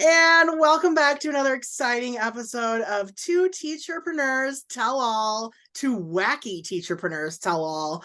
And welcome back to another exciting episode of Two Teacherpreneurs Tell All, Two Wacky Teacherpreneurs Tell All.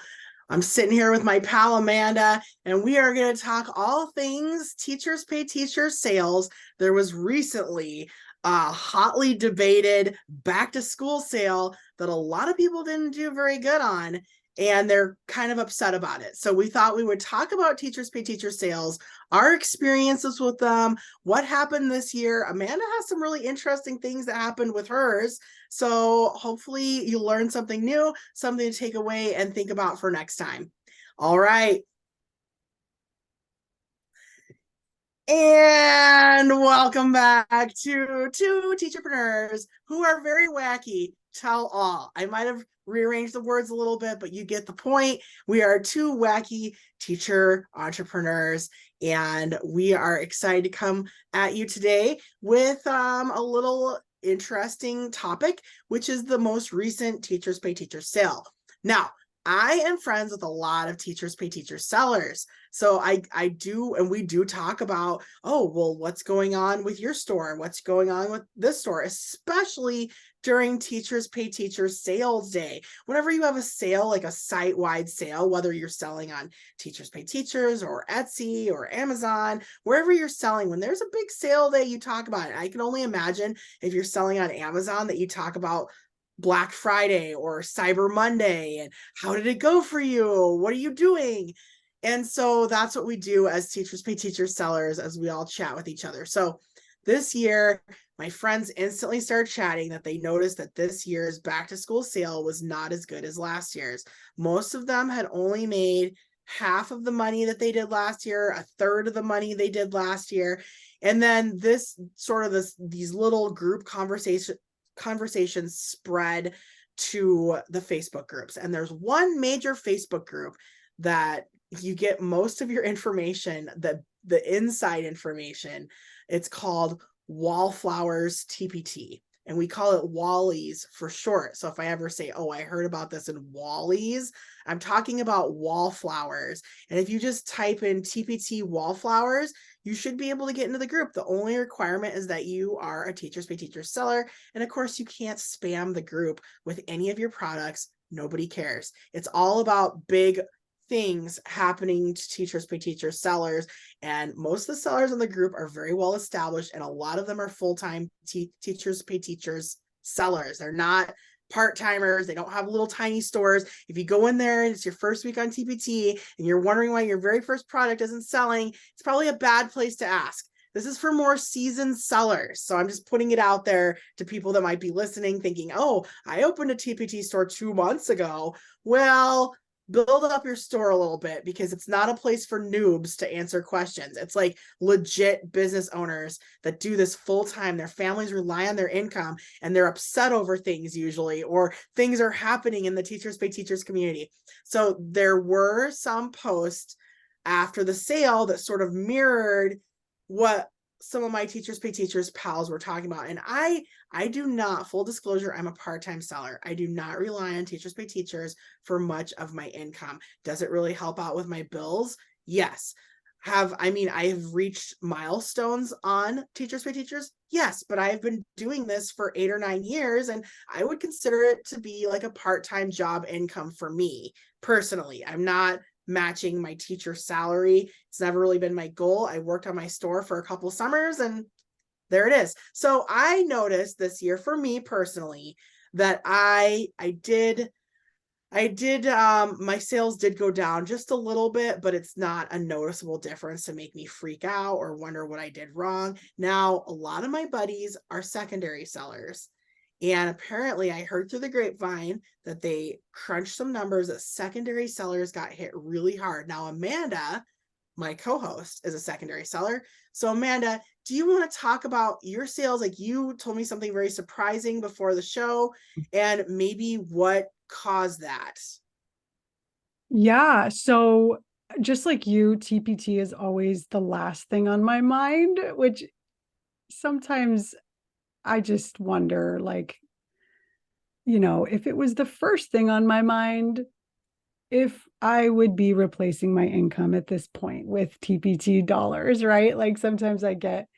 I'm sitting here with my pal Amanda, and we are going to talk all things teachers pay teachers sales. There was recently a hotly debated back to school sale that a lot of people didn't do very good on, and they're kind of upset about it. So we thought we would talk about teachers pay teachers sales, our experiences with them, what happened this year. Amanda has some really interesting things that happened with hers. So hopefully you learn something new, something to take away and think about for next time. All right. And welcome back to Two Teacherpreneurs who are very wacky. Tell all. I might have rearranged the words a little bit, but you get the point. We are two wacky teacher entrepreneurs, and we are excited to come at you today with a little interesting topic, which is the most recent Teachers Pay Teachers sale. Now, I am friends with a lot of teachers pay teachers sellers. So I do, and we do talk about, oh, well, what's going on with your store? What's going on with this store, especially during Teachers Pay Teachers sales day. Whenever you have a sale, like a site-wide sale, whether you're selling on Teachers Pay Teachers or Etsy or Amazon, wherever you're selling, when there's a big sale day, you talk about it. I can only imagine if you're selling on Amazon that you talk about Black Friday or Cyber Monday and how did it go for you? What are you doing? And so that's what we do as Teachers Pay Teachers sellers, as we all chat with each other. So this year, my friends instantly started chatting that they noticed that this year's back to school sale was not as good as last year's. Most of them had only made half of the money that they did last year, a third of the money they did last year. And then these little group conversations spread to the Facebook groups. And there's one major Facebook group that you get most of your information, the inside information. It's called Wallflowers TpT. And we call it Wallies for short. So if I ever say, oh, I heard about this in Wallies, I'm talking about wallflowers. And if you just type in TpT wallflowers, you should be able to get into the group. The only requirement is that you are a Teachers Pay Teachers seller. And of course, you can't spam the group with any of your products. Nobody cares. It's all about big things happening to Teachers Pay Teachers sellers. And most of the sellers in the group are very well established, and a lot of them are full-time Teachers Pay Teachers sellers. They're not part-timers. They don't have little tiny stores. If you go in there and it's your first week on TpT and you're wondering why your very first product isn't selling, it's probably a bad place to ask. This is for more seasoned sellers. So I'm just putting it out there to people that might be listening thinking, oh, I opened a TpT store 2 months ago. Well, build up your store a little bit, because it's not a place for noobs to answer questions. It's like legit business owners that do this full time. Their families rely on their income, and they're upset over things usually, or things are happening in the Teachers Pay Teachers community. So there were some posts after the sale that sort of mirrored what some of my Teachers Pay Teachers pals were talking about. And I do not, full disclosure, I'm a part-time seller. I do not rely on Teachers Pay Teachers for much of my income. Does it really help out with my bills? Yes. I have reached milestones on Teachers Pay Teachers? Yes, but I have been doing this for 8 or 9 years, and I would consider it to be like a part-time job income for me personally. I'm not matching my teacher salary. It's never really been my goal. I worked on my store for a couple summers, and there it is. So I noticed this year for me personally that I did my sales did go down just a little bit, but it's not a noticeable difference to make me freak out or wonder what I did wrong. Now, a lot of my buddies are secondary sellers. And apparently I heard through the grapevine that they crunched some numbers that secondary sellers got hit really hard. Now, Amanda, my co-host, is a secondary seller. So Amanda, do you want to talk about your sales? Like, you told me something very surprising before the show, and maybe what caused that. Yeah. So just like you, TpT is always the last thing on my mind, which sometimes I just wonder, like, if it was the first thing on my mind, if I would be replacing my income at this point with TpT dollars, right? Like sometimes I get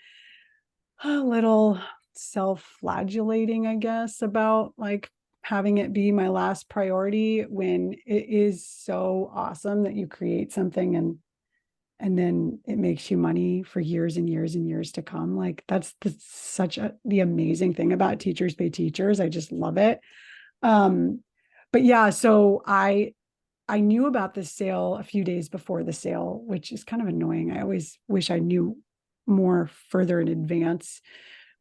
a little self-flagellating, I guess, about like having it be my last priority when it is so awesome that you create something and then it makes you money for years and years and years to come. Like that's the amazing thing about Teachers Pay Teachers. I just love it. Um, but yeah, so I knew about this sale a few days before the sale, which is kind of annoying. I always wish I knew more further in advance,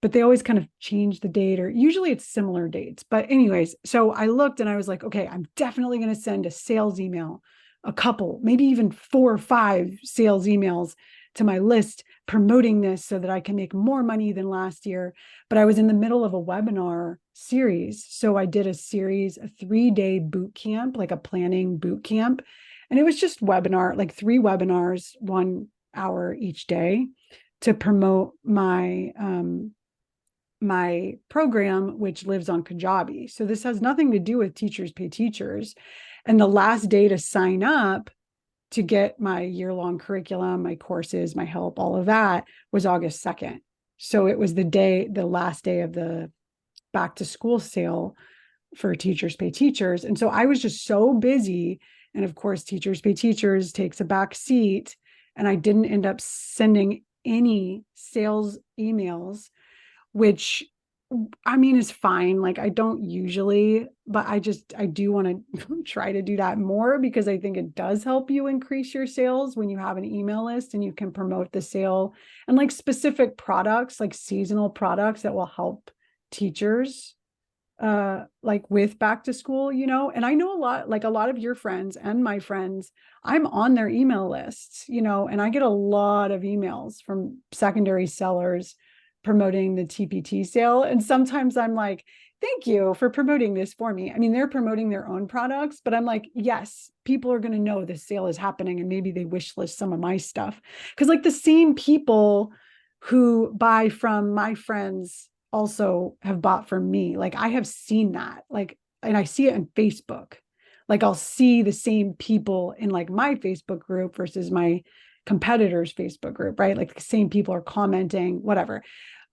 but they always kind of change the date, or usually it's similar dates. But anyways, so I looked and I was like, okay, I'm definitely going to send a sales email, a couple, maybe even 4 or 5 sales emails to my list promoting this so that I can make more money than last year. But I was in the middle of a webinar series. So I did a series, a 3-day boot camp, like a planning boot camp. And it was just webinar, like 3 webinars, 1 hour each day to promote my program, which lives on Kajabi. So this has nothing to do with Teachers Pay Teachers. And the last day to sign up to get my year-long curriculum, my courses, my help, all of that was August 2nd. So it was the last day of the back to school sale for Teachers Pay Teachers. And so I was just so busy. And of course, Teachers Pay Teachers takes a back seat. And I didn't end up sending any sales emails, which I mean is fine. Like I don't usually, but I do want to try to do that more because I think it does help you increase your sales when you have an email list and you can promote the sale and like specific products, like seasonal products that will help teachers like with back to school, and I know a lot of your friends and my friends, I'm on their email lists, and I get a lot of emails from secondary sellers promoting the TpT sale. And sometimes I'm like, thank you for promoting this for me. I mean, they're promoting their own products, but I'm like, yes, people are going to know this sale is happening and maybe they wish list some of my stuff. Because like the same people who buy from my friends also have bought from me. Like I have seen that, like, and I see it in Facebook. Like I'll see the same people in like my Facebook group versus my competitors' Facebook group, right? Like the same people are commenting, whatever.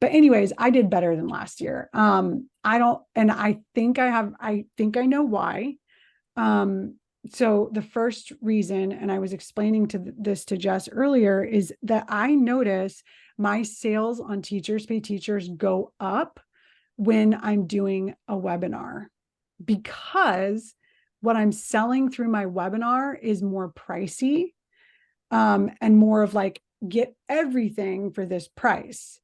But anyways, I did better than last year. I don't, and I think I know why. So the first reason, and I was explaining this to Jess earlier, is that I notice my sales on Teachers Pay Teachers go up when I'm doing a webinar, because what I'm selling through my webinar is more pricey, and more of like, get everything for this price.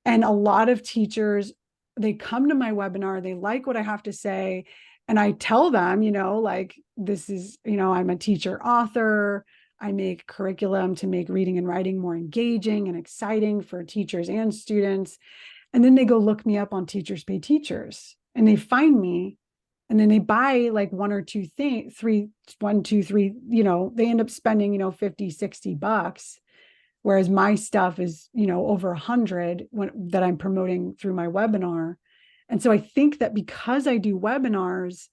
And a lot of teachers, they come to my webinar, they like what I have to say. And I tell them, like, this is, I'm a teacher author. I make curriculum to make reading and writing more engaging and exciting for teachers and students. And then they go look me up on Teachers Pay Teachers and they find me. And then they buy like 1 or 2 things, three, 1, 2, 3, they end up spending, $50, $60. Whereas my stuff is, over 100 that I'm promoting through my webinar. And so I think that because I do webinars,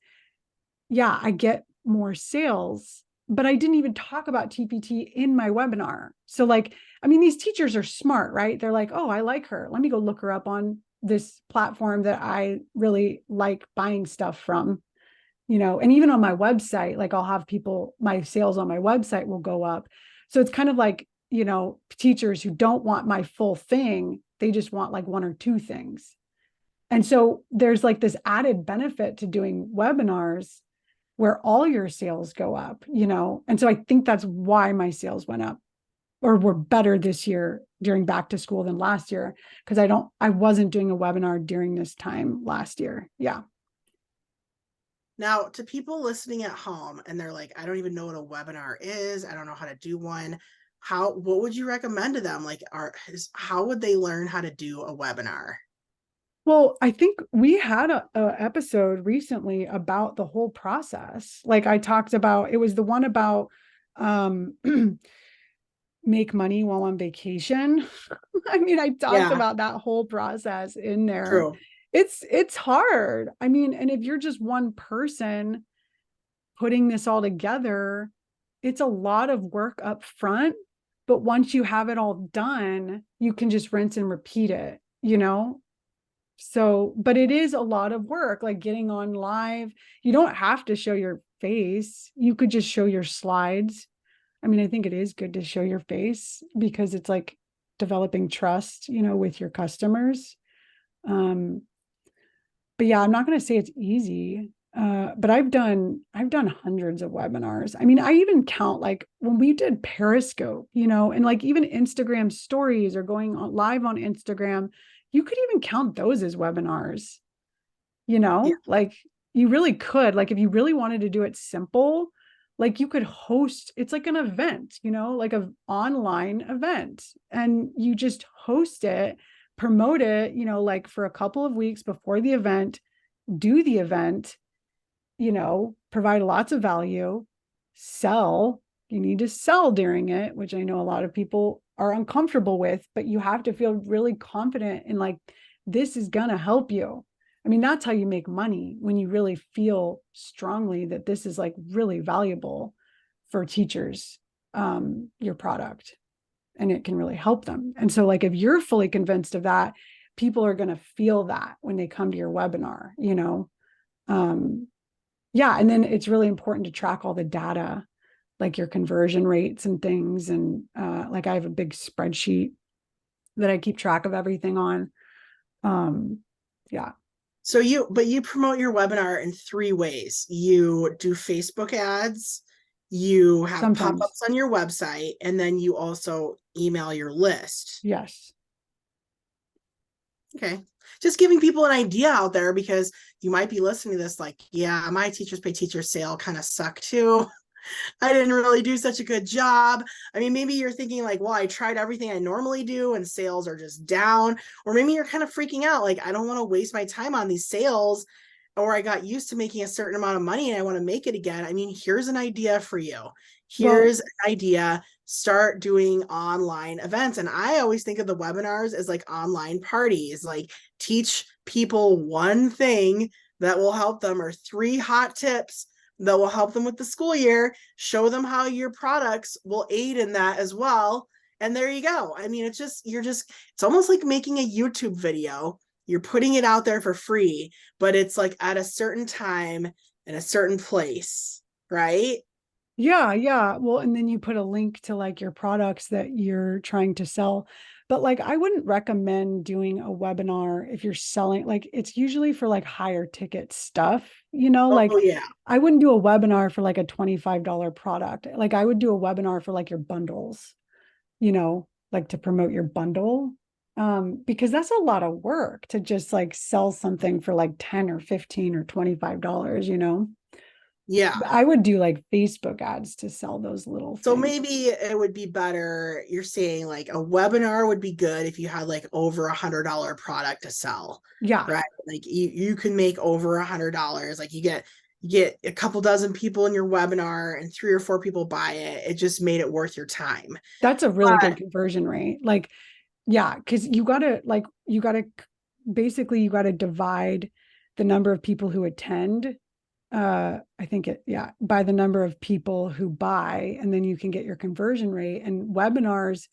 yeah, I get more sales, but I didn't even talk about TpT in my webinar. So like, I mean, these teachers are smart, right? They're like, oh, I like her. Let me go look her up on this platform that I really like buying stuff from, and even on my website, like I'll have my sales on my website will go up. So it's kind of like, teachers who don't want my full thing, they just want like 1 or 2 things. And so there's like this added benefit to doing webinars where all your sales go up, And so I think that's why my sales went up or were better this year during back to school than last year. Cause I wasn't doing a webinar during this time last year. Yeah. Now, to people listening at home and they're like, I don't even know what a webinar is. I don't know how to do one. What would you recommend to them? Like, how would they learn how to do a webinar? Well, I think we had a episode recently about the whole process. Like I talked about, it was the one about um make money while on vacation. I mean, I talked Yeah, about that whole process in there. true. It's hard. I mean, and if you're just one person putting this all together, it's a lot of work up front, but once you have it all done, you can just rinse and repeat it. you know? So, but it is a lot of work, like getting on live. You don't have to show your face. You could just show your slides. I mean, I think it is good to show your face because it's like developing trust, with your customers. Um, but yeah, I'm not going to say it's easy. But I've done hundreds of webinars. I mean, I even count like when we did Periscope, and like even Instagram stories or going on live on Instagram, you could even count those as webinars, Yeah. like you really could, like if you really wanted to do it simple, like you could host, it's like an event, like an online event, and you just host it, promote it, like for a couple of weeks before the event, do the event, provide lots of value, sell. You need to sell during it, which I know a lot of people are uncomfortable with, but you have to feel really confident in like, this is going to help you. I mean, that's how you make money, when you really feel strongly that this is like really valuable for teachers, your product, and it can really help them. And so, like, if you're fully convinced of that, people are going to feel that when they come to your webinar, Um, yeah. And then it's really important to track all the data, like your conversion rates and things. And like I have a big spreadsheet that I keep track of everything on. Um, yeah. So but you promote your webinar in three ways. You do Facebook ads, you have Sometimes. pop-ups on your website, and then you also email your list. Yes. Okay. Just giving people an idea out there, because you might be listening to this like, yeah, my teachers pay teachers sale kind of sucked too. I didn't really do such a good job. I mean, maybe you're thinking like, well, I tried everything I normally do and sales are just down. Or maybe you're kind of freaking out. Like, I don't want to waste my time on these sales, or I got used to making a certain amount of money and I want to make it again. I mean, here's an idea for you. Well, Here's an idea. Start doing online events. And I always think of the webinars as like online parties, like teach people one thing that will help them, or three hot tips that will help them with the school year, show them how your products will aid in that as well. And there you go. I mean, it's almost like making a YouTube video. You're putting it out there for free, but it's like at a certain time in a certain place, right? yeah, yeah. Well, and then you put a link to like your products that you're trying to sell. But like, I wouldn't recommend doing a webinar if you're selling, like, it's usually for like higher ticket stuff, Oh like yeah. I wouldn't do a webinar for like a $25 product. Like, I would do a webinar for like your bundles, like to promote your bundle. Because that's a lot of work to just like sell something for like 10 or 15 or $25. Yeah. I would do like Facebook ads to sell those little So things. maybe it would be better. You're saying like a webinar would be good if you had like over $100 product to sell, Yeah, right? Like you can make over $100. Like you get a couple dozen people in your webinar and three or four people buy it. It just made it worth your time. that's a really good But conversion rate. Like, yeah, because you gotta basically you gotta divide the number of people who attend. I think by the number of people who buy, and then you can get your conversion rate. And webinars,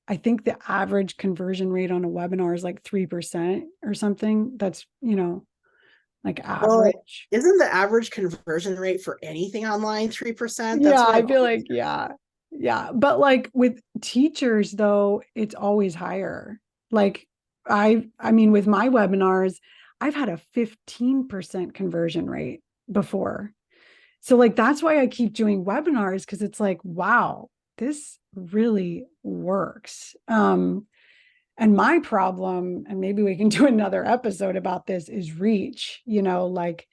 I think the average conversion rate on a webinar is like 3% or something. That's, like well, average. isn't the average conversion rate for anything online 3%? That's Yeah, what I I've feel always. like, yeah. Yeah. But like with teachers though, it's always higher. Like I mean, with my webinars, I've had a 15% conversion rate before. So like that's why I keep doing webinars, because it's like, wow, this really works. And my problem, and maybe we can do another episode about this, is reach, like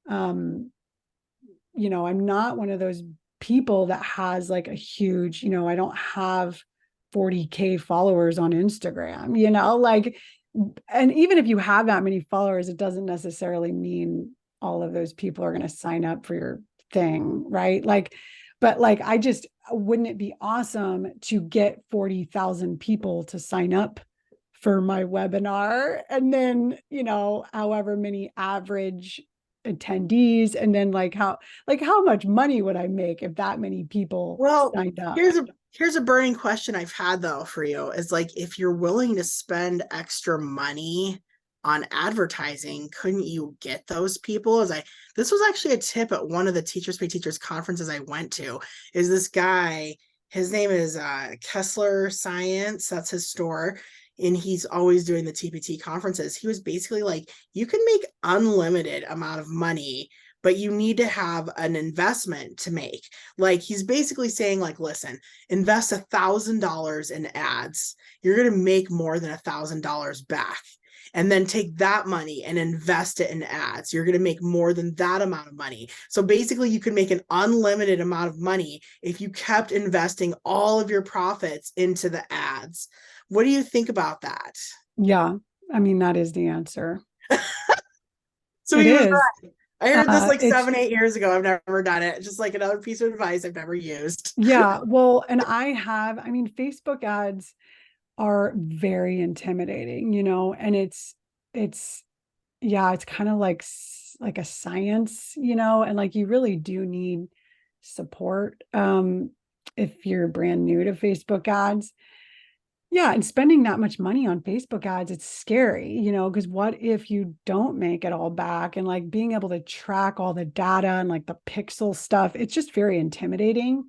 um I'm not one of those people that has like a huge, I don't have 40K followers on Instagram, like, and even if you have that many followers, it doesn't necessarily mean all of those people are going to sign up for your thing, right? Like, but like, I just, wouldn't it be awesome to get 40,000 people to sign up for my webinar, and then, however many average attendees, and then like how much money would I make if that many people Well, signed up? here's a Here's a burning question I've had though for you is like, if you're willing to spend extra money on advertising, couldn't you get those people? This was actually a tip at one of the Teachers Pay Teachers conferences I went to. Is this guy, his name is Kessler Science, that's his store. And he's always doing the TpT conferences. He was basically like, you can make unlimited amount of money, but you need to have an investment to make. Like he's basically saying, like, listen, invest $1,000 in ads. You're going to make more than $1,000 back. And then take that money and invest it in ads. You're going to make more than that amount of money. So basically, you can make an unlimited amount of money if you kept investing all of your profits into the ads. What do you think about that? Yeah, I mean, that is the answer. So It he was is. right. I heard this like It's 7, 8 years ago. I've never done it. Just like another piece of advice I've never used. Yeah, well, and I mean, Facebook ads are very intimidating, and it's yeah, it's kind of like a science, and like you really do need support if you're brand new to Facebook ads. Yeah, and spending that much money on Facebook ads, it's scary, because what if you don't make it all back, and like being able to track all the data and like the pixel stuff, it's just very intimidating.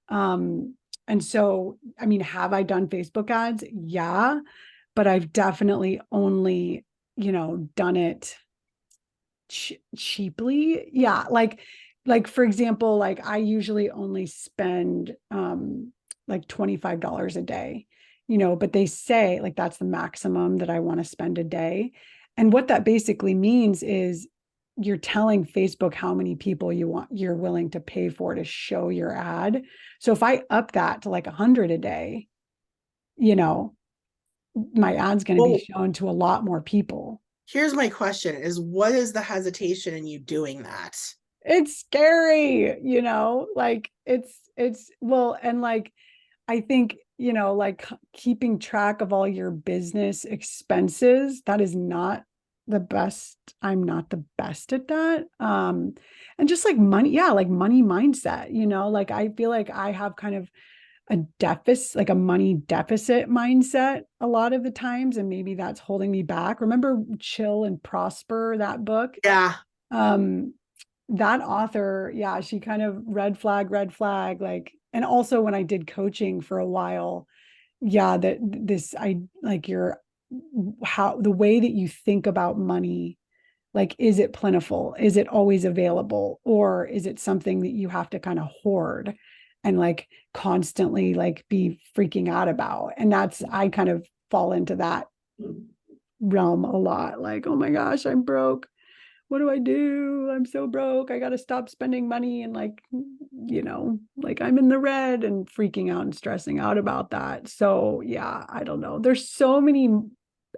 Um, and so, I mean, have I done Facebook ads? Yeah, but I've definitely only, done it cheaply. Yeah, like for example, like I usually only spend like $25 a day, but they say like that's the maximum that I want to spend a day. And what that basically means is you're telling Facebook how many people you're willing to pay for to show your ad. So if I up that to like 100 a day, you know, my ad's going to be Well, shown to a lot more people. here's my question is what is the hesitation in you doing that? It's scary, like it's well, and like I think, like keeping track of all your business expenses, that is not the best. I'm not the best at that. And just like money, yeah, like money mindset, like I feel like I have kind of a deficit, like a money deficit mindset a lot of the times, and maybe that's holding me back. Remember Chill and Prosper, that book? Yeah. Um, that author, yeah, she kind of red flag, like, and also when I did coaching for a while, yeah, that this, I like your, how the way that you think about money, like, is it plentiful? Is it always available? Or is it something that you have to kind of hoard and like constantly like be freaking out about? And I kind of fall into that realm a lot. Like, oh my gosh, I'm broke, what do I do? I'm so broke. I got to stop spending money, and like, like I'm in the red and freaking out and stressing out about that. So, yeah, I don't know. There's so many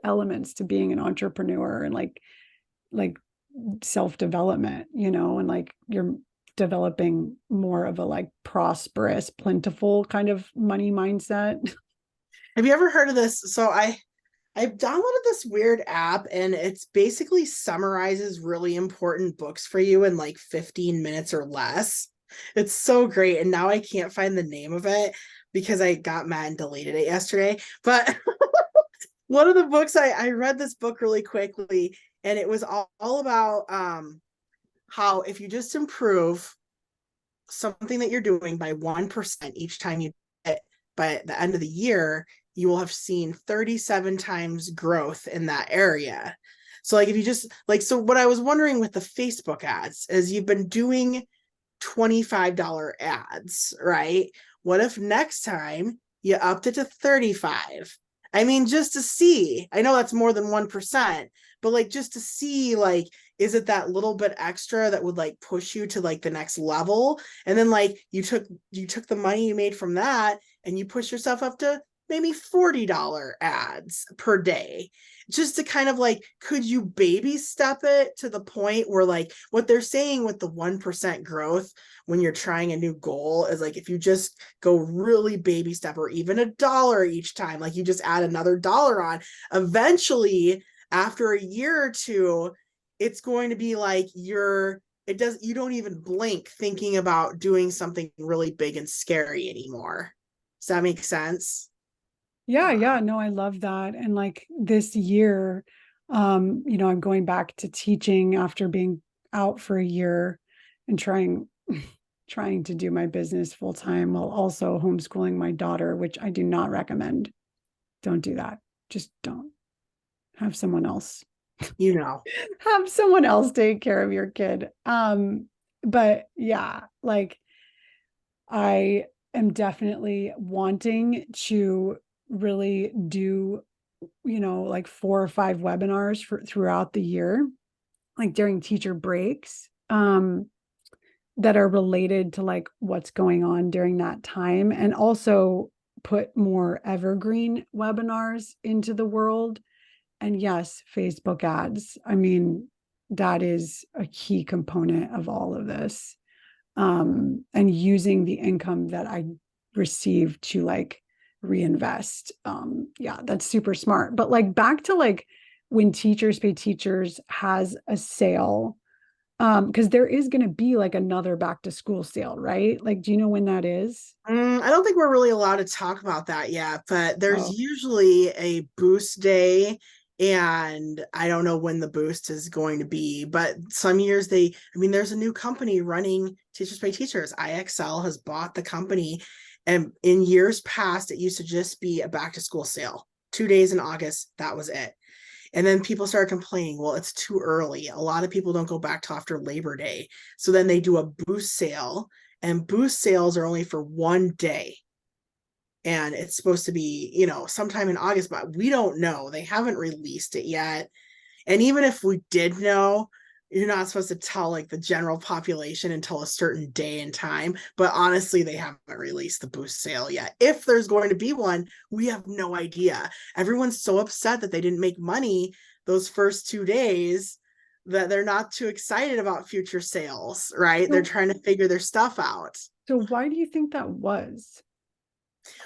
elements to being an entrepreneur, and like self-development, and like you're developing more of a like prosperous, plentiful kind of money mindset. Have you ever heard of this? I've downloaded this weird app and it's basically summarizes really important books for you in like 15 minutes or less. It's so great. And now I can't find the name of it because I got mad and deleted it yesterday. But one of the books I read this book really quickly and it was all about how if you just improve something that you're doing by 1% each time you do it, by the end of the year, you will have seen 37 times growth in that area. So like if you just like, so what I was wondering with the Facebook ads is you've been doing $25 ads, right? What if next time you upped it to 35? I mean, just to see, I know that's more than 1%, but like just to see, like, is it that little bit extra that would like push you to like the next level? And then like you took the money you made from that and you push yourself up to maybe $40 ads per day, just to kind of like, could you baby step it to the point where like what they're saying with the 1% growth when you're trying a new goal is like, if you just go really baby step or even $1 each time, like you just add another dollar on, eventually after a year or two, it's going to be like you don't even blink thinking about doing something really big and scary anymore. Does that make sense? Yeah, yeah, Wow. no, I love that. And like this year, I'm going back to teaching after being out for a year and trying to do my business full time while also homeschooling my daughter, which I do not recommend. Don't do that. Just don't. Have someone else You know. have someone else take care of your kid. But yeah, like I am definitely wanting to really do, like 4 or 5 webinars throughout the year, like during teacher breaks, that are related to like what's going on during that time, and also put more evergreen webinars into the world. And yes, Facebook ads. I mean, that is a key component of all of this. And using the income that I receive to like reinvest. Yeah, that's super smart. But like back to like when Teachers Pay Teachers has a sale, because there is going to be like another back to school sale, right? Like, do you know when that is? I don't think we're really allowed to talk about that yet, but there's Oh, usually a boost day, and I don't know when the boost is going to be, but some years I mean, there's a new company running Teachers Pay Teachers. IXL has bought the company, and in years past, it used to just be a back to school sale, 2 days in August, that was it. And then people started complaining, well, it's too early. A lot of people don't go back till after Labor Day. So then they do a boost sale, and boost sales are only for one day. And it's supposed to be, sometime in August, but we don't know. They haven't released it yet. And even if we did know, you're not supposed to tell like the general population until a certain day and time. But honestly, they haven't released the boost sale yet. If there's going to be one, we have no idea. Everyone's so upset that they didn't make money those first 2 days that they're not too excited about future sales, right? They're so, trying to figure their stuff out. so why do you think that was?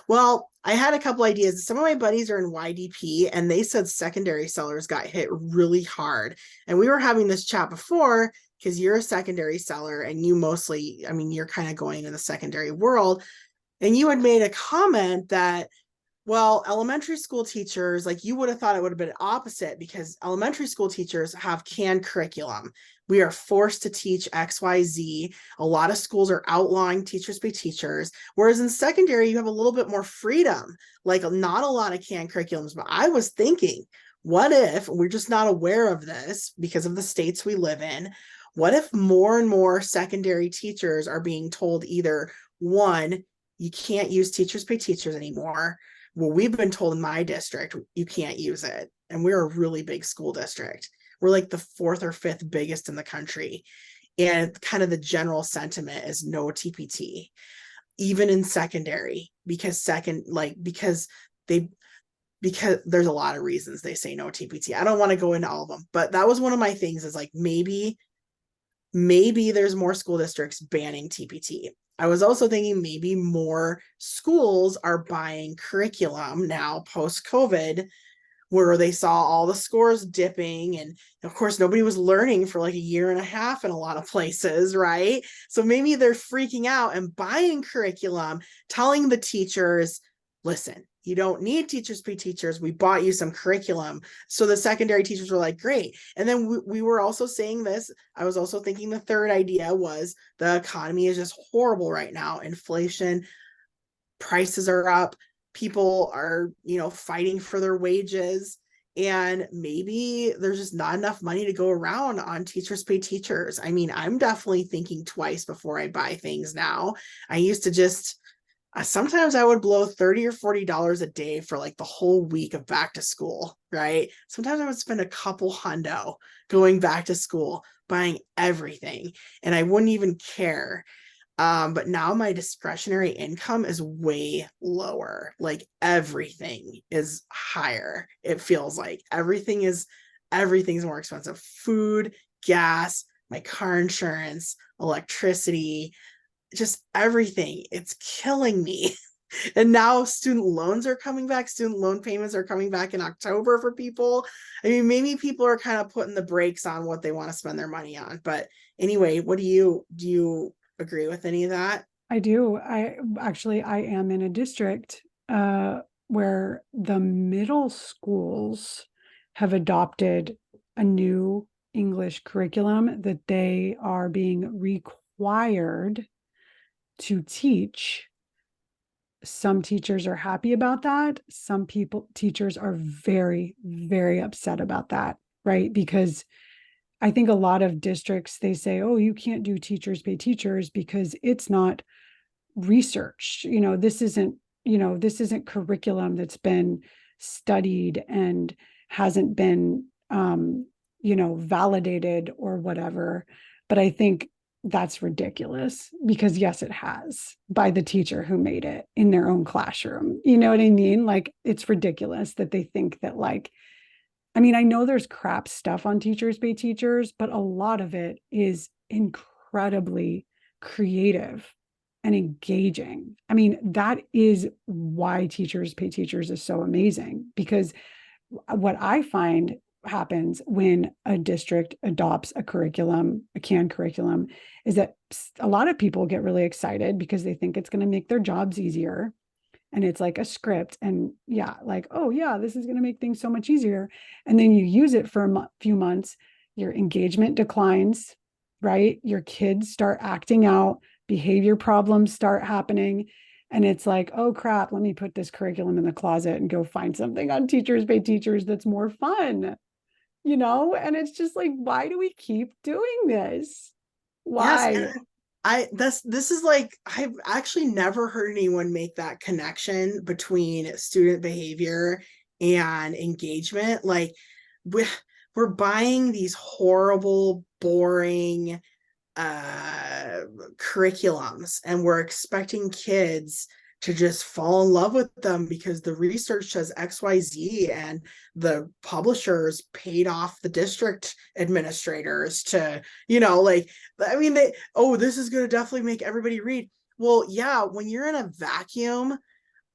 Well, I had a couple ideas. Some of my buddies are in YDP, and they said secondary sellers got hit really hard. And we were having this chat before because you're a secondary seller and you mostly, I mean, you're kind of going in the secondary world. And you had made a comment that, well, elementary school teachers, like you would have thought it would have been opposite because elementary school teachers have canned curriculum. We are forced to teach XYZ. A lot of schools are outlawing Teachers Pay Teachers. Whereas in secondary, you have a little bit more freedom, like not a lot of canned curriculums. But I was thinking, what if we're just not aware of this because of the states we live in? What if more and more secondary teachers are being told either one, you can't use Teachers Pay Teachers anymore, well, we've been told in my district you can't use it, and we're a really big school district. We're like the fourth or fifth biggest in the country, and kind of the general sentiment is no TPT, even in secondary, because they because there's a lot of reasons they say no TPT. I don't want to go into all of them, but that was one of my things, is like maybe there's more school districts banning TPT. I was also thinking maybe more schools are buying curriculum now post COVID, where they saw all the scores dipping. And of course, nobody was learning for like a year and a half in a lot of places, right? So maybe they're freaking out and buying curriculum, telling the teachers, listen, you don't need Teachers Pay Teachers. We bought you some curriculum. So the secondary teachers were like, great. And then we were also saying this. I was also thinking the third idea was the economy is just horrible right now. Inflation, prices are up, people are, fighting for their wages, and maybe there's just not enough money to go around on Teachers Pay Teachers. I mean, I'm definitely thinking twice before I buy things now. I used to just sometimes I would blow 30 or $40 a day for like the whole week of back to school, right? Sometimes I would spend a couple hundo going back to school, buying everything, and I wouldn't even care. But now my discretionary income is way lower. Like everything is higher. It feels like everything's more expensive. Food, gas, my car insurance, electricity, just everything. It's killing me. And now student loans are coming back. Student loan payments are coming back in October for people. I mean, maybe people are kind of putting the brakes on what they want to spend their money on. But anyway, what do you agree with any of that? I do. I am in a district where the middle schools have adopted a new English curriculum that they are being required to teach. Some teachers are happy about that. Some teachers are very, very upset about that, right? Because I think a lot of districts, they say, oh, you can't do teachers pay teachers because it's not researched. This isn't curriculum that's been studied and hasn't been validated or whatever. But I think that's ridiculous because yes, it has, by the teacher who made it in their own classroom. You know what I mean? Like, it's ridiculous that they think that, like, I mean, I know there's crap stuff on Teachers Pay Teachers, but a lot of it is incredibly creative and engaging. I mean, that is why Teachers Pay Teachers is so amazing, because what I find happens when a district adopts a curriculum, a canned curriculum, is that a lot of people get really excited because they think it's going to make their jobs easier, and it's like a script, and yeah, like, oh yeah, this is going to make things so much easier. And then you use it for a few months, your engagement declines, right? Your kids start acting out, behavior problems start happening, and it's like, oh crap, let me put this curriculum in the closet and go find something on Teachers Pay Teachers that's more fun, and it's just like, why do we keep doing this? Yes, Why? and this is like I've actually never heard anyone make that connection between student behavior and engagement. Like we we're buying these horrible, boring curriculums, and we're expecting kids to just fall in love with them because the research says XYZ, and the publishers paid off the district administrators to, like, I mean, this is going to definitely make everybody read. Well, yeah, when you're in a vacuum,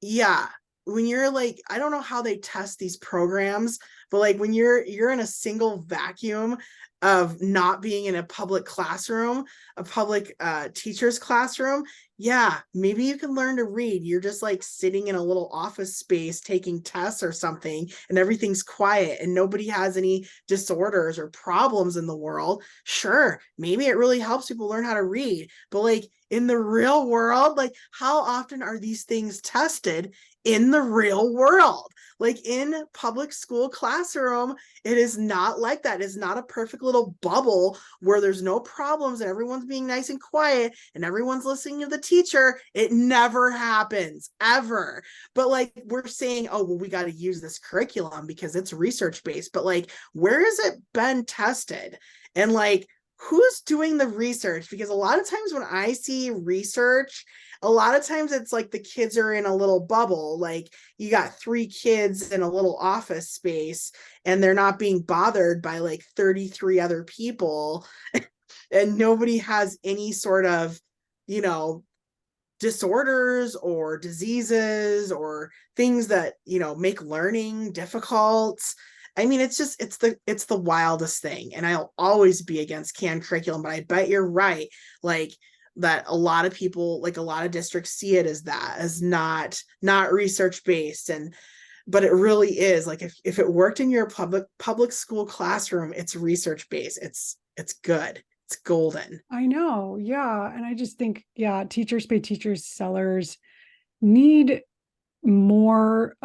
yeah, when you're like, I don't know how they test these programs, but like when you're in a single vacuum of not being in a public classroom, a public teacher's classroom, yeah, maybe you can learn to read. You're just like sitting in a little office space taking tests or something, and everything's quiet and nobody has any disorders or problems in the world. Sure, maybe it really helps people learn how to read, but like in the real world, like how often are these things tested in the real world? Like in public school classroom, it is not like that. It's not a perfect little bubble where there's no problems and everyone's being nice and quiet and everyone's listening to the teacher. It never happens, ever. But like we're saying, oh, well, we got to use this curriculum because it's research based. But like, where has it been tested? And like, who's doing the research? Because a lot of times when I see research, a lot of times it's like the kids are in a little bubble. Like you got 3 kids in a little office space and they're not being bothered by like 33 other people. And nobody has any sort of, you know, disorders or diseases or things that, make learning difficult. I mean, it's the wildest thing. And I'll always be against canned curriculum, but I bet you're right. Like that a lot of people, like a lot of districts see it as that, as not research based. And but it really is. Like if it worked in your public school classroom, it's research based. It's good. It's golden. I know. Yeah. And I just think, yeah, Teachers Pay Teachers sellers need more,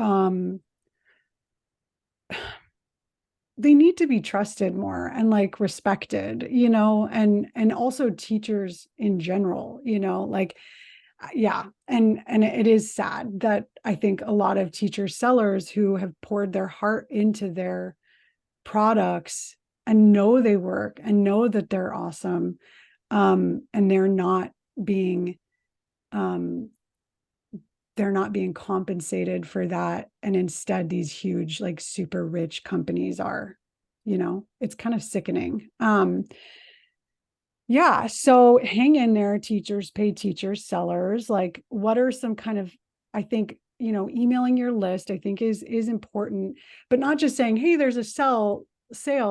they need to be trusted more and like respected, and also teachers in general, like, yeah. And it is sad that I think a lot of teacher sellers who have poured their heart into their products and know they work and know that they're awesome, and being um they're not being compensated for that, and instead these huge, like, super rich companies are, it's kind of sickening. Yeah, so hang in there, Teachers Pay Teachers sellers. Like, what are some kind of, I think, emailing your list, I think is important, but not just saying, hey, there's a sale,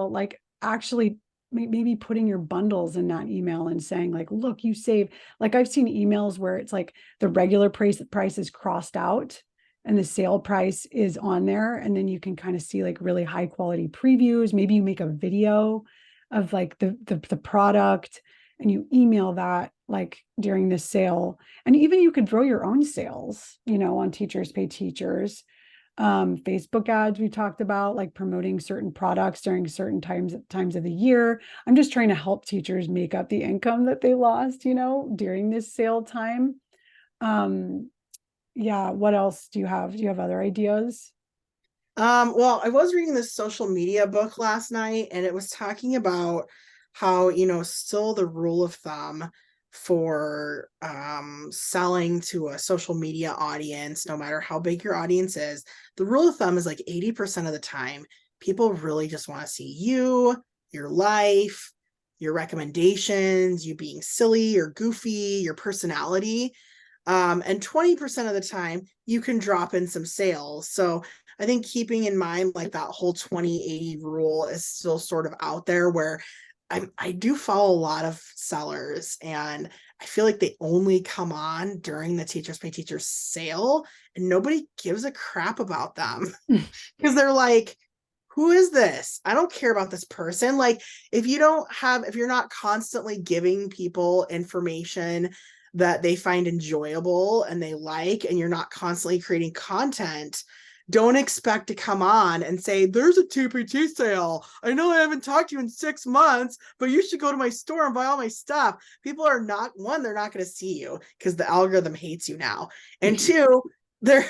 like actually maybe putting your bundles in that email and saying like, look, you save, like I've seen emails where it's like the regular price is crossed out and the sale price is on there. And then you can kind of see like really high quality previews. Maybe you make a video of like the product and you email that like during the sale. And even you could throw your own sales, on Teachers Pay Teachers. Facebook ads we talked about, like promoting certain products during certain times of the year. I'm just trying to help teachers make up the income that they lost, during this sale time. Um, yeah, what else do you have? Do you have other ideas? Well, I was reading this social media book last night, and it was talking about how, still the rule of thumb for selling to a social media audience, no matter how big your audience is, the rule of thumb is like 80% of the time, people really just want to see you, your life, your recommendations, you being silly or goofy, your personality. And 20% of the time, you can drop in some sales. So I think keeping in mind like that whole 20/80 rule is still sort of out there, where I do follow a lot of sellers, and I feel like they only come on during the Teachers Pay Teachers sale, and nobody gives a crap about them because they're like, who is this? I don't care about this person. Like, if you're not constantly giving people information that they find enjoyable and they like, and you're not constantly creating content, don't expect to come on and say, there's a TpT sale. I know I haven't talked to you in 6 months, but you should go to my store and buy all my stuff. People are not, one, they're not going to see you because the algorithm hates you now. And two, they're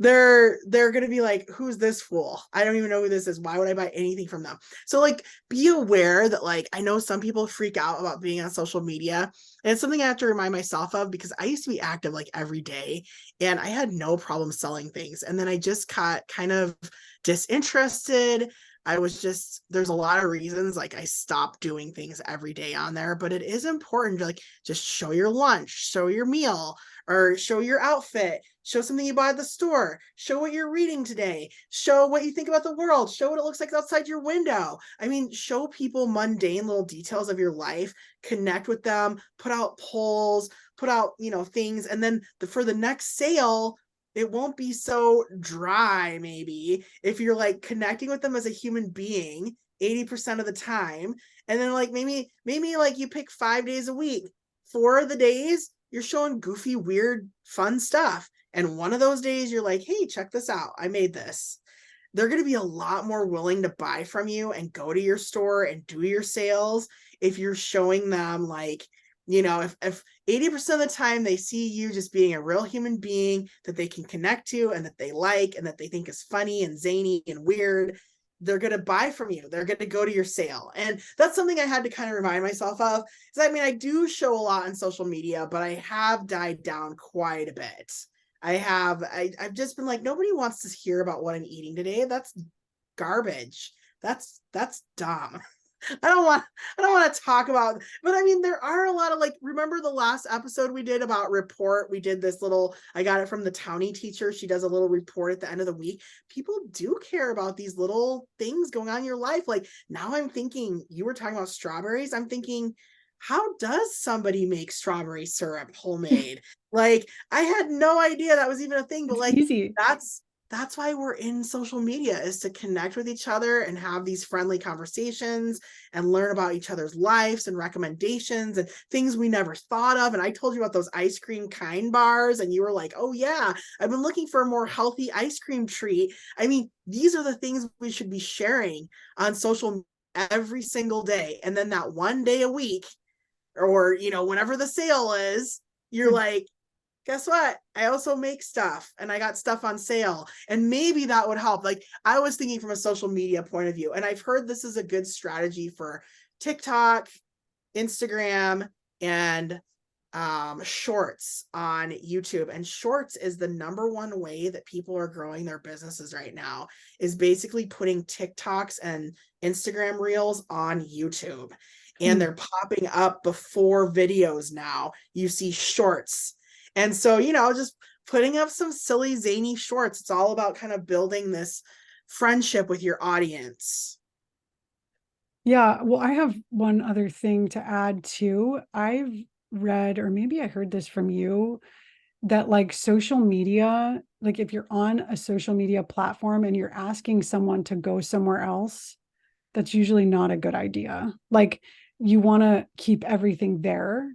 they're going to be like, who's this fool? I don't even know who this is. Why would I buy anything from them? So like, be aware that, like, I know some people freak out about being on social media, and it's something I have to remind myself of, because I used to be active like every day and I had no problem selling things, and then I just got kind of disinterested. There's a lot of reasons like I stopped doing things every day on there, but it is important to like just show your lunch, show your meal, or show your outfit, show something you bought at the store, show what you're reading today, show what you think about the world, show what it looks like outside your window. I mean, show people mundane little details of your life, connect with them, put out polls, put out, things. And then for the next sale, it won't be so dry, maybe, if you're like connecting with them as a human being 80% of the time. And then like maybe like you pick 5 days a week. 4 of the days you're showing goofy, weird, fun stuff. And one of those days you're like, hey, check this out. I made this. They're going to be a lot more willing to buy from you and go to your store and do your sales if you're showing them like, if 80% of the time they see you just being a real human being that they can connect to and that they like and that they think is funny and zany and weird, they're going to buy from you. They're going to go to your sale. And that's something I had to kind of remind myself of. Because I mean, I do show a lot on social media, but I have died down quite a bit. I've just been like, nobody wants to hear about what I'm eating today. That's garbage. That's dumb. I don't want to talk about, but I mean, there are a lot of like, remember the last episode we did about report? We did this little, I got it from the Townie teacher. She does a little report at the end of the week. People do care about these little things going on in your life. Like, now I'm thinking, you were talking about strawberries. I'm thinking, how does somebody make strawberry syrup homemade? Like, I had no idea that was even a thing, but It's like, easy. that's why we're in social media, is to connect with each other and have these friendly conversations and learn about each other's lives and recommendations and things we never thought of. And I told you about those ice cream kind bars, and you were like, oh yeah, I've been looking for a more healthy ice cream treat. I mean, these are the things we should be sharing on social every single day. And then that one day a week, or whenever the sale is, you're like, guess what? I also make stuff and I got stuff on sale. And maybe that would help. Like, I was thinking from a social media point of view, and I've heard this is a good strategy for TikTok, Instagram, and shorts on YouTube. And shorts is the number one way that people are growing their businesses right now, is basically putting TikToks and Instagram reels on YouTube. And they're popping up before videos now. You see shorts. And so, just putting up some silly, zany shorts. It's all about kind of building this friendship with your audience. Yeah, well, I have one other thing to add too. I've read, or maybe I heard this from you, that like social media, like if you're on a social media platform and you're asking someone to go somewhere else, that's usually not a good idea. Like you want to keep everything there,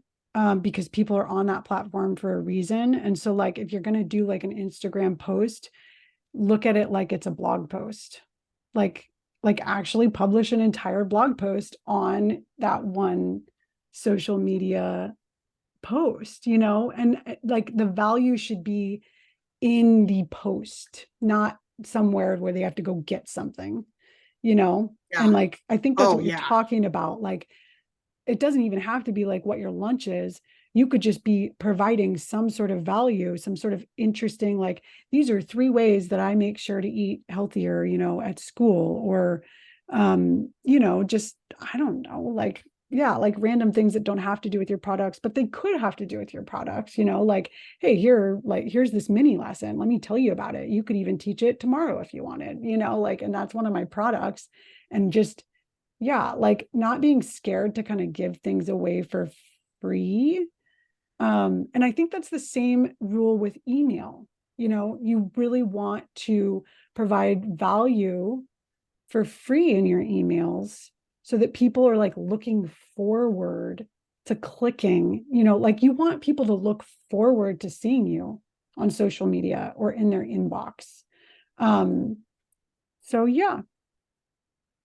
because people are on that platform for a reason. And so, like, if you're going to do like an Instagram post, look at it like it's a blog post. Like, like actually publish an entire blog post on that one social media post, and like the value should be in the post, not somewhere where they have to go get something. Yeah. And like, I think that's Oh what you're yeah. talking about. Like, it doesn't even have to be like what your lunch is. You could just be providing some sort of value, some sort of interesting, like, these are 3 ways that I make sure to eat healthier, at school, or, just, I don't know, like, yeah, like random things that don't have to do with your products, but they could have to do with your products, like, hey, here's this mini lesson. Let me tell you about it. You could even teach it tomorrow if you wanted, like, and that's one of my products. And just, yeah, like not being scared to kind of give things away for free. And I think that's the same rule with email. You really want to provide value for free in your emails so that people are like looking forward to clicking, like you want people to look forward to seeing you on social media or in their inbox. Um, so yeah,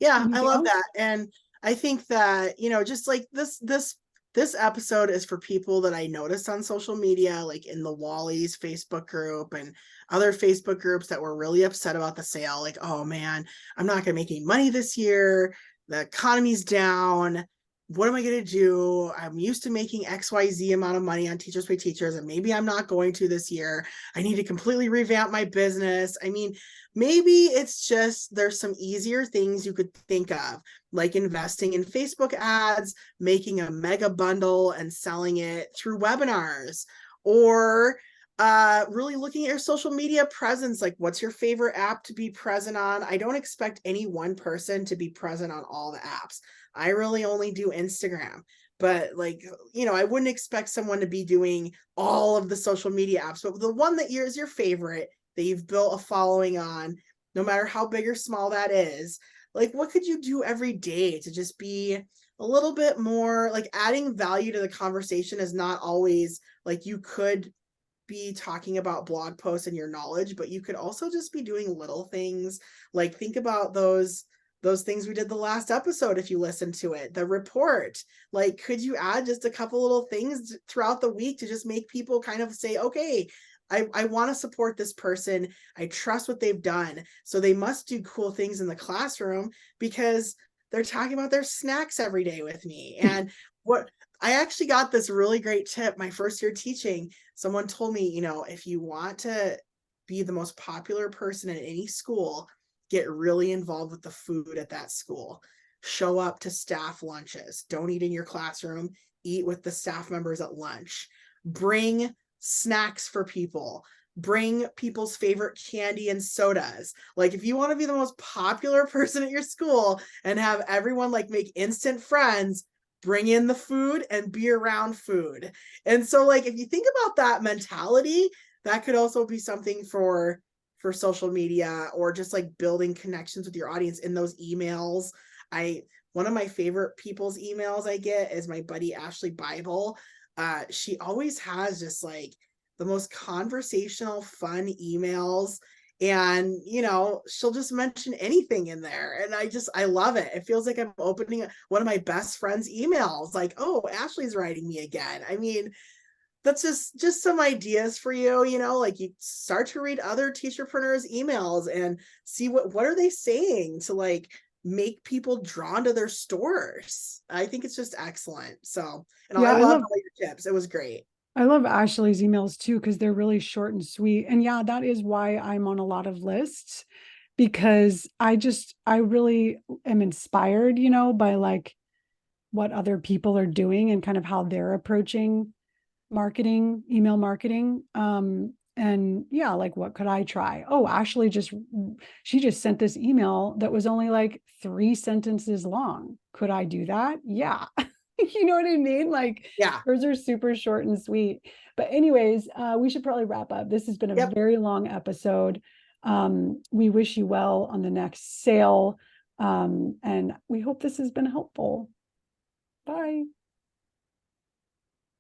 Yeah, I anything love else? that. And I think that, just like this episode is for people that I noticed on social media, like in the Wally's Facebook group and other Facebook groups that were really upset about the sale. Like, oh man, I'm not gonna make any money this year. The economy's down. What am I gonna do? I'm used to making XYZ amount of money on Teachers Pay Teachers, and maybe I'm not going to this year. I need to completely revamp my business. I mean, maybe it's just there's some easier things you could think of, like investing in Facebook ads, making a mega bundle and selling it through webinars, or really looking at your social media presence. Like, what's your favorite app to be present on? I don't expect any one person to be present on all the apps. I really only do Instagram. But like, I wouldn't expect someone to be doing all of the social media apps, but the one that is your favorite, that you've built a following on, no matter how big or small that is, like what could you do every day to just be a little bit more like adding value to the conversation? Is not always like you could be talking about blog posts and your knowledge, but you could also just be doing little things. Like think about those things we did the last episode. If you listen to it, the report, like could you add just a couple little things throughout the week to just make people kind of say, okay, I want to support this person. I trust what they've done. So they must do cool things in the classroom because they're talking about their snacks every day with me. And what I actually got this really great tip my first year teaching. Someone told me, if you want to be the most popular person in any school, get really involved with the food at that school. Show up to staff lunches. Don't eat in your classroom. Eat with the staff members at lunch. Bring snacks for people. Bring people's favorite candy and sodas. Like if you want to be the most popular person at your school and have everyone like make instant friends, bring in the food and be around food. And so like if you think about that mentality, that could also be something for social media, or just like building connections with your audience in those emails. I One of my favorite people's emails I get is my buddy Ashley Bible. She always has just like the most conversational, fun emails. And she'll just mention anything in there, and I love it. It feels like I'm opening one of my best friends emails, like, oh, Ashley's writing me again. I mean, that's just some ideas for you. Like you start to read other teacherpreneurs emails and see what are they saying to like make people drawn to their stores. I think it's just excellent. So, and Yeah, I I loved love all your tips. It was great. I love Ashley's emails too, because they're really short and sweet. And yeah, that is why I'm on a lot of lists, because I really am inspired, by like what other people are doing and kind of how they're approaching marketing, email marketing. And yeah, like what could I try? Oh, Ashley she just sent this email that was only like 3 sentences long. Could I do that? Yeah. You know what I mean? Like Yeah. hers are super short and sweet. But anyways, we should probably wrap up. This has been a Yep. very long episode. We wish you well on the next sale. And we hope this has been helpful. Bye.